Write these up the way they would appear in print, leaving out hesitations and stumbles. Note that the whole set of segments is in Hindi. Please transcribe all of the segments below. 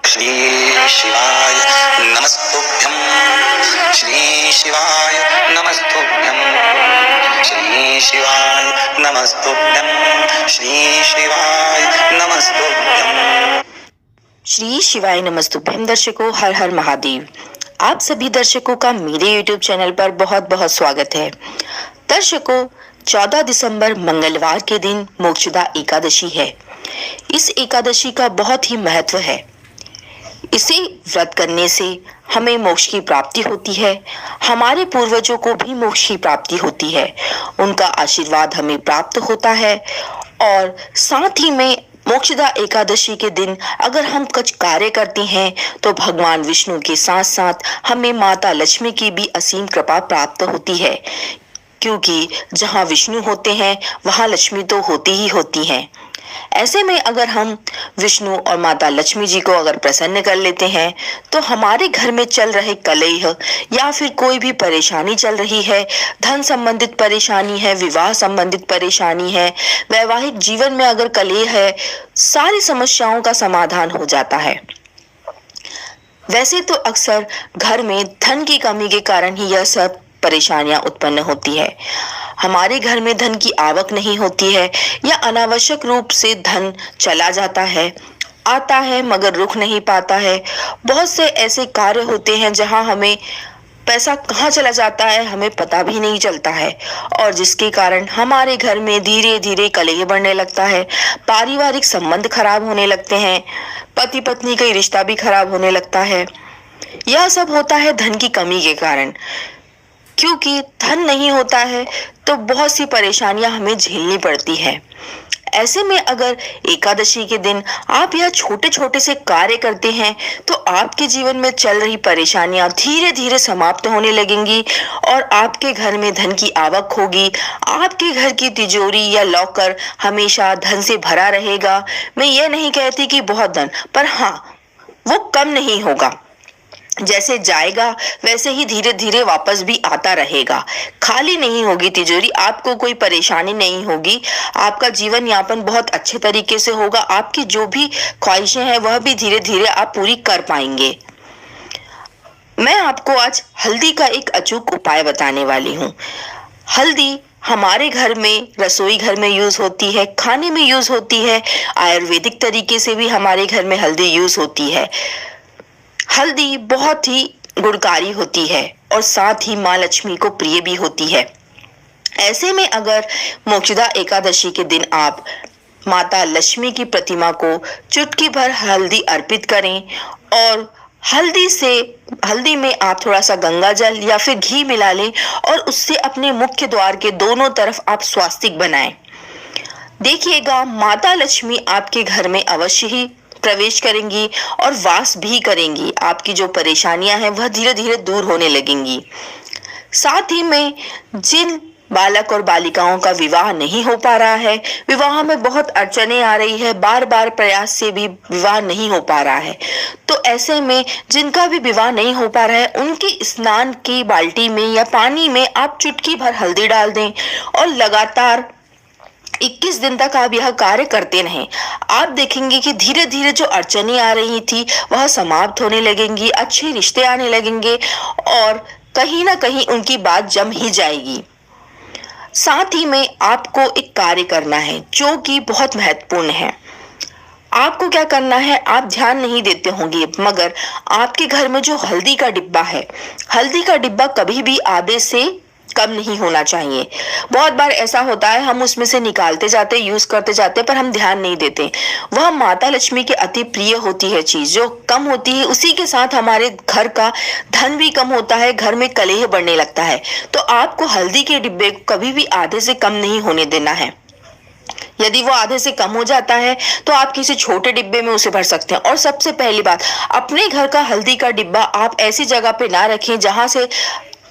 श्री शिवाय नमस्तुभ्यं। श्री शिवाय नमस्तुभ्यं। श्री शिवाय नमस्तुभ्यं। श्री शिवाय नमस्तुभ्यं। श्री शिवाय नमस्तुभ्यम। दर्शकों, हर हर महादेव। आप सभी दर्शकों का मेरे YouTube चैनल पर बहुत बहुत स्वागत है। दर्शकों, 14 दिसंबर मंगलवार के दिन मोक्षदा एकादशी है। इस एकादशी का बहुत ही महत्व है। इसे व्रत करने से हमें मोक्ष की प्राप्ति होती है। हमारे पूर्वजों को भी मोक्ष की प्राप्ति होती है। उनका आशीर्वाद हमें प्राप्त होता है। और साथ ही में मोक्षदा एकादशी के दिन अगर हम कुछ कार्य करते हैं तो भगवान विष्णु के साथ साथ हमें माता लक्ष्मी की भी असीम कृपा प्राप्त होती है, क्योंकि जहाँ विष्णु होते हैं वहाँ लक्ष्मी तो होती ही होती हैं। ऐसे में अगर हम विष्णु और माता लक्ष्मी जी को अगर प्रसन्न कर लेते हैं तो हमारे घर में चल रहे कलह या फिर कोई भी परेशानी चल रही है, धन संबंधित परेशानी है, विवाह संबंधित परेशानी है, वैवाहिक जीवन में अगर कलह है, सारी समस्याओं का समाधान हो जाता है। वैसे तो अक्सर घर में धन की कमी के कारण ही यह सब परेशानियां उत्पन्न होती है। हमारे घर में धन की आवक नहीं होती है या अनावश्यक रूप से धन चला जाता है, आता है मगर रुक नहीं पाता है। बहुत से ऐसे कार्य होते हैं जहां हमें पैसा कहाँ चला जाता है हमें पता भी नहीं चलता है, और जिसके कारण हमारे घर में धीरे धीरे कलह बढ़ने लगता है, पारिवारिक संबंध खराब होने लगते हैं, पति पत्नी का रिश्ता भी खराब होने लगता है। यह सब होता है धन की कमी के कारण। क्योंकि धन नहीं होता है तो बहुत सी परेशानियां हमें झेलनी पड़ती है। ऐसे में अगर एकादशी के दिन आप यह छोटे छोटे से कार्य करते हैं तो आपके जीवन में चल रही परेशानियां धीरे धीरे समाप्त होने लगेंगी और आपके घर में धन की आवक होगी। आपके घर की तिजोरी या लॉकर हमेशा धन से भरा रहेगा। मैं ये नहीं कहती कि बहुत धन, पर हाँ, वो कम नहीं होगा। जैसे जाएगा वैसे ही धीरे धीरे वापस भी आता रहेगा। खाली नहीं होगी तिजोरी, आपको कोई परेशानी नहीं होगी, आपका जीवन यापन बहुत अच्छे तरीके से होगा। आपकी जो भी ख्वाहिशें हैं वह भी धीरे धीरे आप पूरी कर पाएंगे। मैं आपको आज हल्दी का एक अचूक उपाय बताने वाली हूँ। हल्दी हमारे घर में रसोई घर में यूज होती है, खाने में यूज होती है, आयुर्वेदिक तरीके से भी हमारे घर में हल्दी यूज होती है। हल्दी बहुत ही गुणकारी होती है और साथ ही माँ लक्ष्मी को प्रिय भी होती है। ऐसे में अगर मोक्षदा एकादशी के दिन आप माता लक्ष्मी की प्रतिमा को चुटकी भर हल्दी अर्पित करें और हल्दी में आप थोड़ा सा गंगा जल या फिर घी मिला लें और उससे अपने मुख्य द्वार के दोनों तरफ आप स्वास्तिक बनाएं। देखिएगा, माता लक्ष्मी आपके घर में अवश्य ही प्रवेश करेंगी और वास भी करेंगी। आपकी जो परेशानियां हैं वह धीरे धीरे दूर होने लगेंगी। साथ ही में जिन बालक और बालिकाओं का विवाह नहीं हो पा रहा है, विवाह में बहुत अड़चने आ रही है, बार बार प्रयास से भी विवाह नहीं हो पा रहा है, तो ऐसे में जिनका भी विवाह नहीं हो पा रहा है उनकी स्नान की बाल्टी में या पानी में आप चुटकी भर हल्दी डाल दें और लगातार 21 दिन तक आप यह कार्य करते रहें। आप देखेंगे कि धीरे धीरे जो अड़चनें आ रही थी वह समाप्त होने लगेंगी, अच्छे रिश्ते आने लगेंगे और कहीं ना कहीं उनकी बात जम ही जाएगी। साथ ही में आपको एक कार्य करना है जो कि बहुत महत्वपूर्ण है। आपको क्या करना है, आप ध्यान नहीं देते होंगे मगर आपके घर में जो हल्दी का डिब्बा है, हल्दी का डिब्बा कभी भी आधे से कम नहीं होना चाहिए। बहुत बार ऐसा होता है हम उसमें से निकालते जाते, यूज करते जाते, पर हम ध्यान नहीं देते। वह माता लक्ष्मी के अति प्रिय होती है चीज, जो कम होती है उसी के साथ हमारे घर का धन भी कम होता है, घर में कलह बढ़ने लगता है। तो आपको हल्दी के डिब्बे को कभी भी आधे से कम नहीं होने देना है। यदि वो आधे से कम हो जाता है तो आप किसी छोटे डिब्बे में उसे भर सकते हैं। और सबसे पहली बात, अपने घर का हल्दी का डिब्बा आप ऐसी जगह पे ना रखें जहां से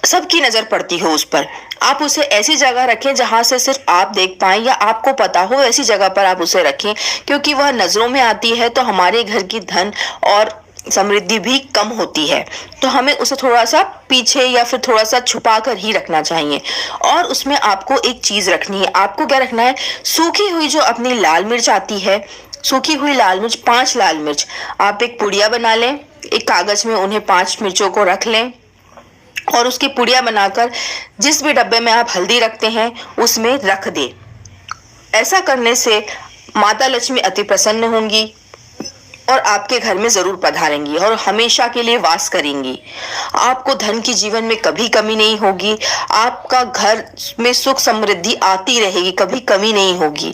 सबकी नजर पड़ती हो उस पर। आप उसे ऐसी जगह रखें जहां से सिर्फ आप देख पाएं या आपको पता हो, ऐसी जगह पर आप उसे रखें, क्योंकि वह नजरों में आती है तो हमारे घर की धन और समृद्धि भी कम होती है। तो हमें उसे थोड़ा सा पीछे या फिर थोड़ा सा छुपा कर ही रखना चाहिए। और उसमें आपको एक चीज रखनी है। आपको क्या रखना है, सूखी हुई जो अपनी लाल मिर्च आती है सूखी हुई लाल मिर्च, 5 लाल मिर्च। आप एक पुड़िया बना लें, एक कागज में उन्हें 5 मिर्चों को रख लें और उसकी पुड़िया बनाकर जिस भी डब्बे में आप हल्दी रखते हैं उसमें रख दें। ऐसा करने से माता लक्ष्मी अति प्रसन्न होंगी और आपके घर में जरूर पधारेंगी और हमेशा के लिए वास करेंगी। आपको धन की जीवन में कभी कमी नहीं होगी। आपका घर में सुख समृद्धि आती रहेगी, कभी कमी नहीं होगी।